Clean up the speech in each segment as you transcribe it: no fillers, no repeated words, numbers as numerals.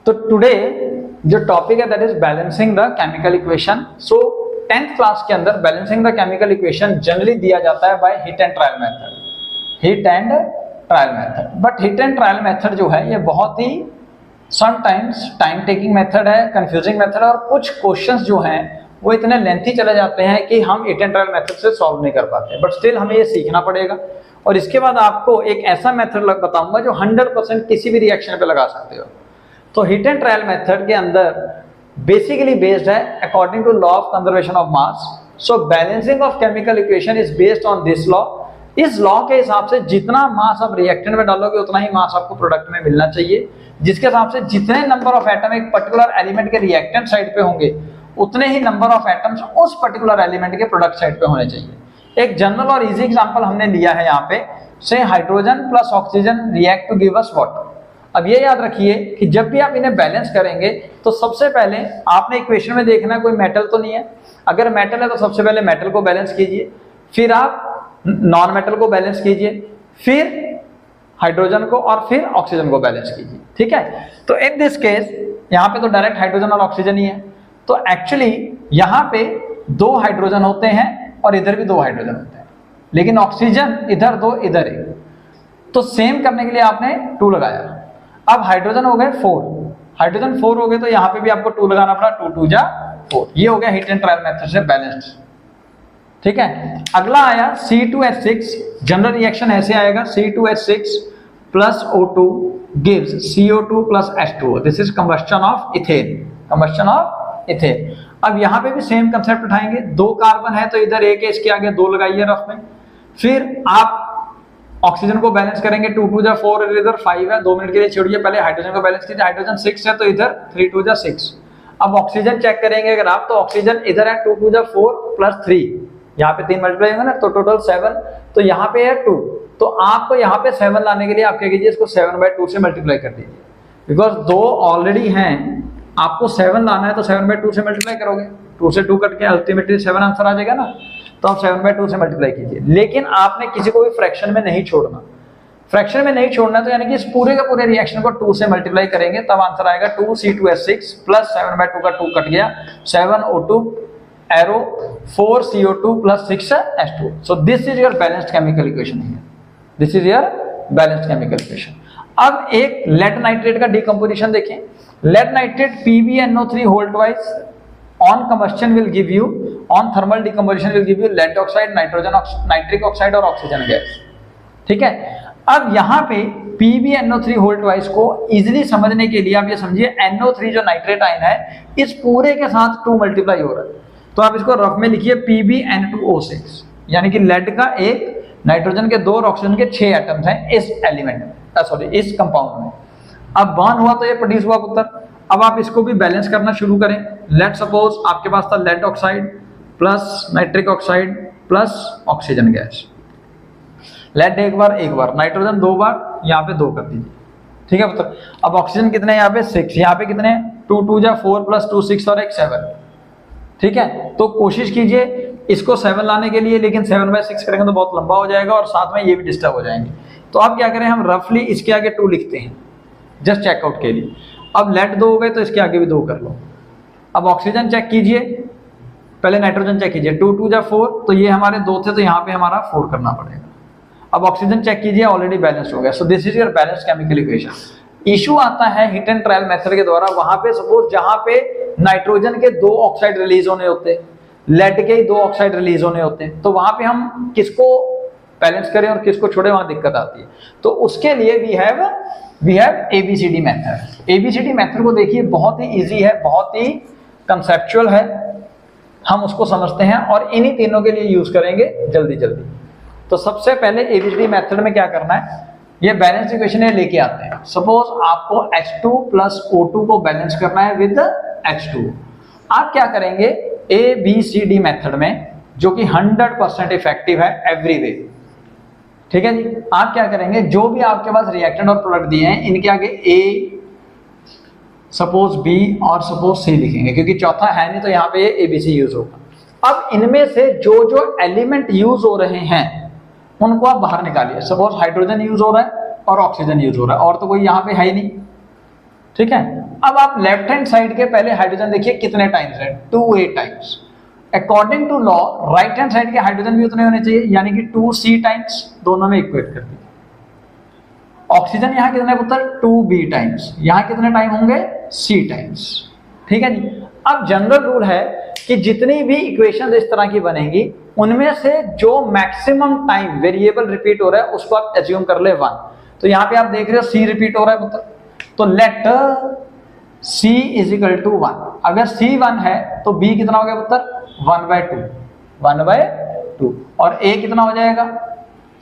तो टुडे जो टॉपिक है that is balancing the chemical equation. So 10th class के अंदर balancing the chemical equation generally दिया जाता है by hit and trial method, hit and trial method. But hit and trial method जो है ये बहुत ही समटाइम्स टाइम टेकिंग मेथड है, कंफ्यूजिंग मेथड है, और कुछ क्वेश्चंस जो हैं वो इतने लेंथी चले जाते हैं कि हम हिट एंड ट्रायल मेथड से सॉल्व नहीं कर पाते। बट स्टिल हमें ये सीखना पड़ेगा। और इसके बाद आपको एक ऐसा मेथड बताऊंगा जो 100% किसी भी रिएक्शन पे लगा सकते हो। तो हिट एंड ट्रायल मेथड के अंदर बेसिकली बेस्ड है according to law of conservation of mass. So balancing of chemical equation is based on this law. इस लॉ के हिसाब से जितना मास आप रिएक्टेंट में डालोगे उतना ही मास आपको प्रोडक्ट में मिलना चाहिए, जिसके हिसाब से जितने नंबर ऑफ एटम एक पर्टिकुलर एलिमेंट के रिएक्टेंट साइड पे होंगे उतने ही नंबर ऑफ एटम्स उस पर्टिकुलर एलिमेंट के प्रोडक्ट साइड पे होने चाहिए। एक जनरल और इजी एग्जांपल हमने लिया है यहाँ पे, से hydrogen plus oxygen react to give us water. अब ये याद रखिए कि जब भी आप इन्हें बैलेंस करेंगे तो सबसे पहले आपने इक्वेशन में देखना कोई मेटल तो नहीं है। अगर मेटल है तो सबसे पहले मेटल को बैलेंस कीजिए, फिर आप नॉन मेटल को बैलेंस कीजिए, फिर हाइड्रोजन को, और फिर ऑक्सीजन को बैलेंस कीजिए। ठीक है, तो इन दिस केस यहाँ पे तो डायरेक्ट हाइड्रोजन और ऑक्सीजन ही है, तो एक्चुअली यहाँ पे 2 हाइड्रोजन होते हैं और इधर भी 2 हाइड्रोजन होते हैं, लेकिन ऑक्सीजन इधर 2 इधर 1। तो सेम करने के लिए आपने 2 लगाया। अब हाइड्रोजन हो गए 4, हाइड्रोजन 4 हो गए तो यहाँ पे भी आपको 2 लगाना पड़ा, 2 2 जा 4। ये हो गया हिट एंड ट्रायल मेथड से बैलेंस्ड। ठीक है, अगला आया C2H6। जनरल रिएक्शन ऐसे आएगा, C2H6 plus O2 gives CO2 plus H2O। This is combustion of ethane, combustion of ethane. अब यहाँ पे भी सेम कंसेप्ट उठाएंगे, 2 कार्बन है तो इधर 1 है, इसके आगे 2 लगाइए रफ में। फिर आप ऑक्सीजन को बैलेंस करेंगे, 2 2 जा 4, इधर 5 है, 2 मिनट के लिए छोड़िए, पहले हाइड्रोजन को बैलेंस कीजिए। हाइड्रोजन 6 है तो इधर 3 2 जा 6। अब ऑक्सीजन चेक करेंगे अगर आप, तो ऑक्सीजन इधर है 2 2 जा 4 प्लस 3, यहाँ पे 3 मल्टीप्लाई होगा ना, तो टोटल 7, तो यहाँ पे है 2। तो आपको यहाँ पे 7 लाने के लिए आप क्या कीजिए, इसको 7/2 से मल्टीप्लाई कर दीजिए, बिकॉज 2 ऑलरेडी हैं, आपको 7 लाना है तो 7/2 से मल्टीप्लाई करोगे, 2 से 2 कट के अल्टीमेटली 7 आंसर आ जाएगा ना, तो आप 7/2 से मल्टीप्लाई कीजिए। लेकिन आपने किसी को भी फ्रैक्शन में नहीं छोड़ना, फ्रैक्शन में नहीं छोड़ना, तो यानी कि इस पूरे के पूरे रिएक्शन को 2 से मल्टीप्लाई करेंगे, तब आंसर आएगा 2C2H6 प्लस 7/2 का 2 कट गया, 7O2 arrow 4CO2 plus 6H2। So this is your balanced chemical equation here, this is your balanced chemical equation. अब एक लेड नाइट्रेट का डिकम्पोजिशन देखें। Lead nitrate PbNO3 whole twice on combustion will give you, on thermal decomposition will give you lead oxide, nitric oxide और oxygen gas. ठीक है, अब यहाँ पे PbNO3 whole twice को इजिली समझने के लिए आप ये समझिए, NO3 जो नाइट्रेट आयन है इस पूरे के साथ 2 मल्टीप्लाई हो रहा है, तो आप इसको रफ में लिखिए PbN2O6, यानी कि लेड का 1, नाइट्रोजन के 2 और ऑक्सीजन के 6 एटम्स हैं इस एलिमेंट में, सॉरी इस कंपाउंड में। अब बर्न हुआ तो ये प्रोड्यूस हुआ पुत्र। अब आप इसको भी बैलेंस करना शुरू करें। लेट सपोज आपके पास था lead oxide plus nitric oxide plus oxygen gas. Lead एक बार, नाइट्रोजन 2 बार, यहाँ पे 2 कर दीजिए। ठीक है पुत्र। अब ऑक्सीजन कितने हैं यहाँ पे 6, यहाँ पे कितने 2 2 जा 4 प्लस 2 6 और 1 7। ठीक है, तो कोशिश कीजिए इसको 7 लाने के लिए, लेकिन 7/6 करेंगे तो बहुत लंबा हो जाएगा और साथ में ये भी डिस्टर्ब हो जाएंगे। तो अब क्या करें, हम रफली इसके आगे 2 लिखते हैं जस्ट चेकआउट के लिए। अब लेड 2 हो गए तो इसके आगे भी 2 कर लो। अब ऑक्सीजन चेक कीजिए, पहले नाइट्रोजन चेक कीजिए, 2 2 जा 4, तो ये हमारे 2 थे तो यहाँ पे हमारा 4 करना पड़ेगा। अब ऑक्सीजन चेक कीजिए, ऑलरेडी बैलेंस हो गया। सो this is your balanced chemical equation. Issue आता है हिट एंड ट्रायल मेथड के द्वारा, वहां पे सपोज जहां पे नाइट्रोजन के 2 ऑक्साइड रिलीज होने होते, लेड के ही 2 ऑक्साइड रिलीज होने होते हैं, तो वहां पे हम किसको बैलेंस करें और किसको छोड़े, वहां दिक्कत आती है। तो उसके लिए we have ABCD method. ABCD method को देखिए, बहुत ही इजी है, बहुत ही कंसेप्चुअल है, हम उसको समझते हैं और इन्हीं तीनों के लिए यूज करेंगे जल्दी जल्दी। तो सबसे पहले ABCD मेथड में क्या करना है, ये बैलेंस इक्वेशन लेके आते हैं। सपोज आपको H2 प्लस O2 को बैलेंस करना है विद H2। आप क्या करेंगे, ABCD मेथड में, जो कि 100% इफेक्टिव है एवरी वे। ठीक है जी, आप क्या करेंगे, जो भी आपके पास रिएक्टेंट और प्रोडक्ट दिए हैं इनके आगे A, सपोज B और सपोज C लिखेंगे, क्योंकि चौथा है नहीं तो यहाँ पे ABC यूज होगा। अब इनमें से जो जो एलिमेंट यूज हो रहे हैं उनको आप बाहर निकालिए। सपोज हाइड्रोजन यूज हो रहा है और ऑक्सीजन यूज हो रहा है, और तो कोई यहाँ पे है ही नहीं। ठीक है, अब आप लेफ्ट हैंड साइड के पहले हाइड्रोजन देखिए कितने टाइम्स है, 2a times. According to law right hand side के हाइड्रोजन भी उतने होने चाहिए, यानी कि 2c टाइम्स, दोनों में इक्वेट कर दीजिए। ऑक्सीजन यहाँ कितने पुत्र, 2b टाइम्स, यहाँ कितने टाइम होंगे, c टाइम्स। ठीक है जी। अब जनरल रूल है कि जितनी भी इक्वेशन इस तरह की बनेगी उनमें से जो मैक्सिमम टाइम वेरिएबल रिपीट हो रहा है उसको आप एज्यूम कर ले 1। तो यहाँ पे आप देख रहे हो c रिपीट हो रहा है पुत्र, तो let c is equal to 1। अगर c 1 है तो b कितना हो गया पुत्र, 1/2 और a कितना हो जाएगा,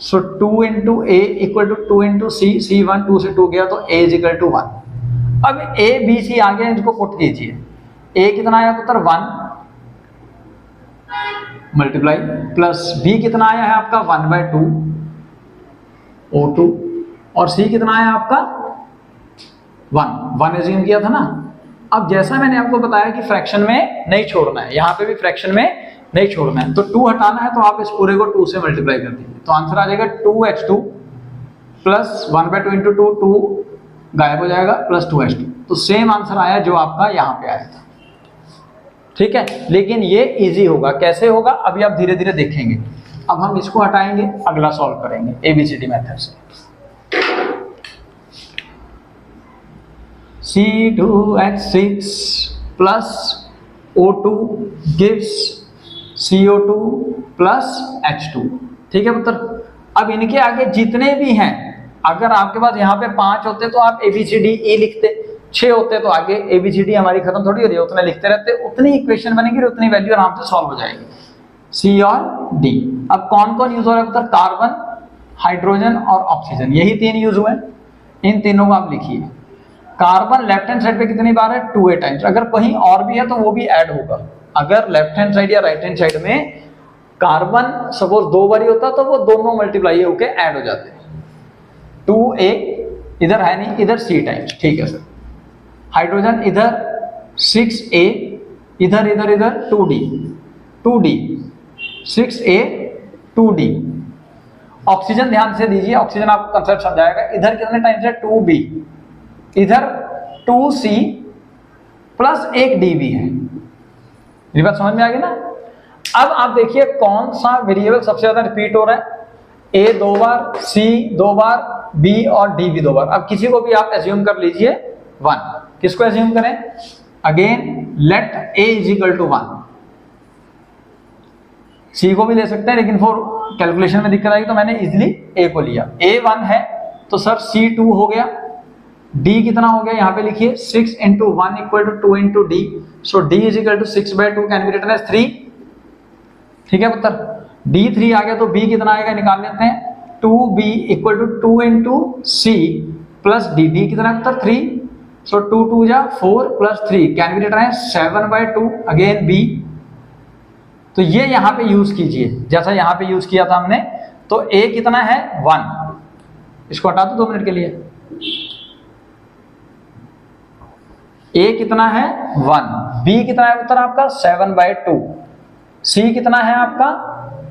so 2 into a equal to 2 into c, c1 2 से 2 गया तो a इज इक्वल टू 1। अब a b c आ गया, इनको पुट कीजिए। a कितना आया पुत्र 1 मल्टीप्लाई प्लस b कितना आया है आपका 1/2 O2 और c कितना आया आपका 1 एज्यूम किया था ना। अब जैसा मैंने आपको बताया कि फ्रैक्शन में नहीं छोड़ना है, यहाँ पे भी फ्रैक्शन में नहीं छोड़ना है, तो 2 हटाना है तो आप इस पूरे को 2 से मल्टीप्लाई कर दीजिए, तो आंसर आ जाएगा 2h2 प्लस 1/2 इंटू 2 गायब हो जाएगा प्लस 2h2। तो सेम आंसर आया जो आपका यहाँ पे आया था। ठीक है, लेकिन ये इजी होगा, कैसे होगा अभी आप धीरे धीरे देखेंगे। अब हम इसको हटाएंगे, अगला सॉल्व करेंगे ABCD मेथड से। C2H6 plus O2 gives CO2 plus H2। ठीक है पुत्र। अब इनके आगे जितने भी हैं, अगर आपके पास यहाँ पे 5 होते तो आप ABCDE लिखते, 6 होते तो आगे ABCD हमारी खत्म थोड़ी हो रही है, उतने लिखते रहते, उतनी इक्वेशन बनेगी और उतनी वैल्यू आराम से सॉल्व हो जाएगी, C और D। अब कौन कौन यूज हो रहा है पुत्र, कार्बन, हाइड्रोजन और ऑक्सीजन, यही 3 यूज हुए। इन तीनों को आप लिखिए। कार्बन लेफ्ट हैंड साइड पे कितनी बार है, 2a टाइम्स। अगर कहीं और भी है तो वो भी ऐड होगा। अगर लेफ्ट हैंड साइड या राइट हैंड साइड में कार्बन सपोज 2 बार ही होता तो वो दोनों मल्टीप्लाई होके ऐड हो जाते हैं। 2a इधर है नहीं, इधर c टाइम्स। ठीक है सर। हाइड्रोजन इधर 6a, इधर इधर इधर 2d 6a 2d। ऑक्सीजन ध्यान से दीजिए, ऑक्सीजन आपको कंसेप्ट समझाएगा। इधर कितने टाइम्स है, 2b, इधर 2c प्लस एक d भी है। ये बात समझ में आ गई ना। अब आप देखिए कौन सा वेरिएबल सबसे ज्यादा रिपीट हो रहा है, a 2 bar, c 2 bar, b और d भी 2 बार। अब किसी को भी आप एज्यूम कर लीजिए 1। किसको एज्यूम करें, again let a is equal to 1। c को भी ले सकते हैं, लेकिन फॉर कैलकुलेशन में दिक्कत आएगी तो मैंने इजिली a को लिया। a 1 है तो सर c 2 हो गया, d कितना हो गया यहाँ पे लिखिए 6 into 1 equal to 2 into d, so d is equal to 6/2 can be written as 3। ठीक है पुत्र। d 3 आ गया तो b कितना आएगा निकाल लेते हैं, 2b equal to 2 into c plus d, d कितना है पुत्र 3, सो 2 2 जा 4 plus 3 can be written as 7/2 again b। तो ये यहाँ पे यूज कीजिए जैसा यहाँ पे यूज किया था हमने। तो a कितना है 1, इसको हटा दो 2 मिनट के लिए। a कितना है 1, b कितना है उत्तर आपका 7/2, c कितना है आपका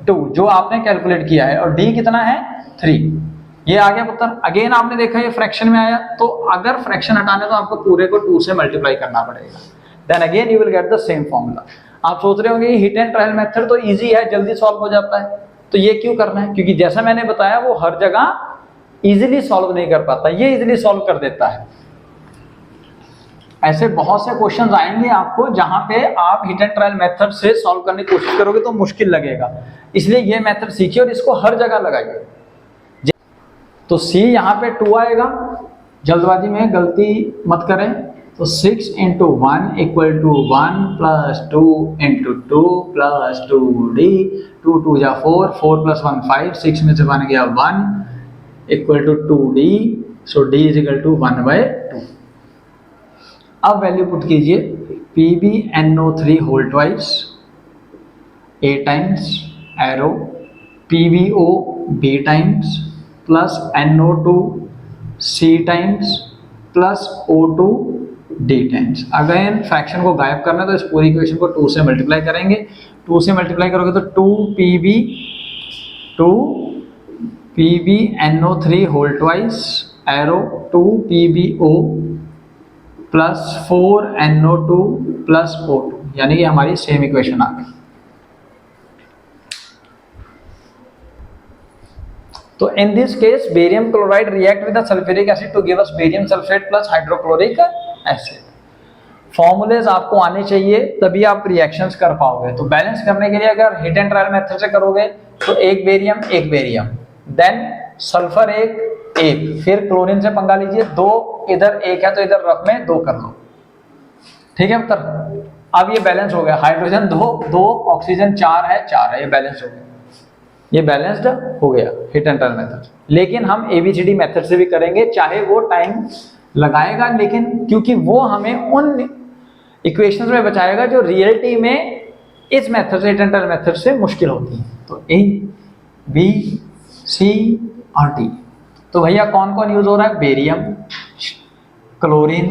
2 जो आपने कैलकुलेट किया है, और d कितना है 3। ये आ गया पुत्र। अगेन आपने देखा ये फ्रैक्शन में आया, तो अगर फ्रैक्शन हटाने तो आपको पूरे को 2 से मल्टीप्लाई करना पड़ेगा, then again you will get the same formula. आप सोच रहे होंगे हिट एंड ट्रायल मेथड तो इजी है, जल्दी सॉल्व हो जाता है, तो ये क्यों करना है, क्योंकि जैसा मैंने बताया वो हर जगह इजीली सॉल्व नहीं कर पाता, ये इजीली सॉल्व कर देता है। ऐसे बहुत से क्वेश्चंस आएंगे आपको जहां पे आप हिट एंड ट्रायल मेथड से सॉल्व करने की कोशिश करोगे तो मुश्किल लगेगा, इसलिए ये मेथड सीखिए और इसको हर जगह लगाइए। तो C यहाँ पे 2 आएगा, जल्दबाजी में गलती मत करें। तो 6 into 1 equal to 1 plus 2 into 2 plus 2d, 2 2 जा 4, 4 प्लस 1 5, 6 में से बन गया 1 equal to 2d, so d is equal to 1/2। अब वैल्यू पुट कीजिए, PbNO3 whole twice a times arrow PbO b times plus NO2 c times plus O2 d times. Again fraction को गायब करना है तो इस पूरी इक्वेशन को 2 से मल्टीप्लाई करेंगे। 2 से मल्टीप्लाई करोगे तो 2PbNO3 whole twice arrow 2PbO plus 4NO2 plus O2, यानी कि हमारी सेम इक्वेशन आ गई। तो in this case barium chloride react with the sulphuric acid to give us barium sulphate plus hydrochloric acid. Formulas आपको आने चाहिए, तभी आप रिएक्शंस कर पाओगे। तो बैलेंस करने के लिए अगर हिट एंड ट्रायल मेथड से करोगे तो एक बेरियम, देन सल्फर एक, फिर क्लोरीन से पंगा लीजिए, 2 इधर 1 है तो इधर रफ में 2 कर लो, ठीक है उत्तर। अब ये बैलेंस हो गया, हाइड्रोजन 2, ऑक्सीजन 4 है, ये बैलेंस हो गया, ये बैलेंस्ड हो गया हिट एंड ट्रायल मेथड। लेकिन हम ABCD मेथड से भी करेंगे, चाहे वो टाइम लगाएगा, लेकिन क्योंकि वो हमें उन इक्वेशंस में बचाएगा जो रियलिटी में इस मेथड से, हिट एंड ट्रायल मेथड से मुश्किल होती है। तो A, B, C और D। तो भैया कौन कौन यूज हो रहा है? Barium, chlorine,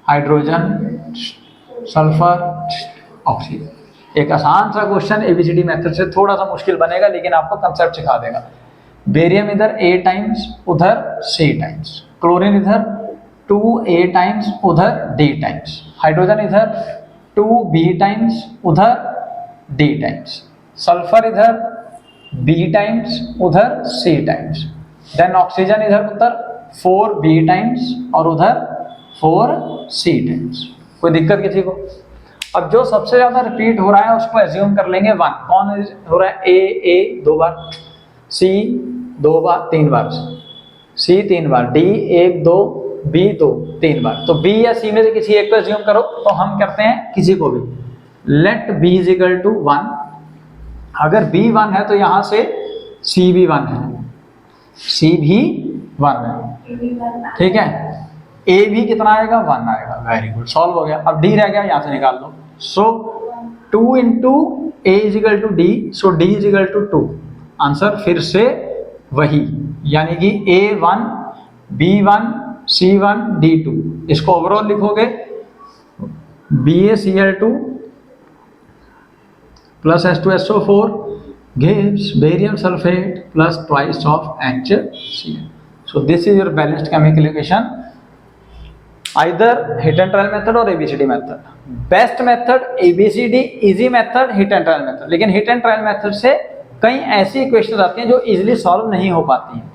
hydrogen, sulphur, oxygen. एक आसान सा क्वेश्चन ABCD मेथड से, थोड़ा सा मुश्किल बनेगा लेकिन आपको कंसेप्ट सिखा देगा। बेरियम इधर A टाइम्स, उधर C टाइम्स, क्लोरीन इधर 2A टाइम्स, उधर D टाइम्स, हाइड्रोजन इधर 2B टाइम्स, उधर D टाइम्स, सल्फर इधर B टाइम्स, उधर C टाइम्स, देन ऑक्सीजन इधर उधर 4B टाइम्स और उधर 4C टाइम्स। कोई दिक्कत किसी को? अब जो सबसे ज्यादा रिपीट हो रहा है उसको एज्यूम कर लेंगे 1। कौन हो रहा है? A 2 bar, C 2 bar, 3 bar, C 3 bar, D 1 2, B 2 3 बार। तो B या C में से किसी एक को एज्यूम करो। तो हम करते हैं किसी को भी, लेट B = 1। अगर B 1 है तो यहां से C भी 1 है, C भी 1 है, ठीक है। A भी कितना आएगा? 1 आएगा। वेरी गुड, सॉल्व हो गया। अब D रह गया, यहां से निकाल लो। सो 2 × A = D, so D = 2। Answer फिर से वही, यानी कि A1 B1 C1 D2। इसको ओवरऑल लिखोगे BaCl2 plus H2SO4 gives barium sulfate plus twice of HCl. So this is your balanced chemical equation, either hit and trial method or ABCD method. Best method ABCD, easy method hit and trial method। लेकिन hit and trial method से कई ऐसी equation आती हैं जो easily solve नहीं हो पाती हैं।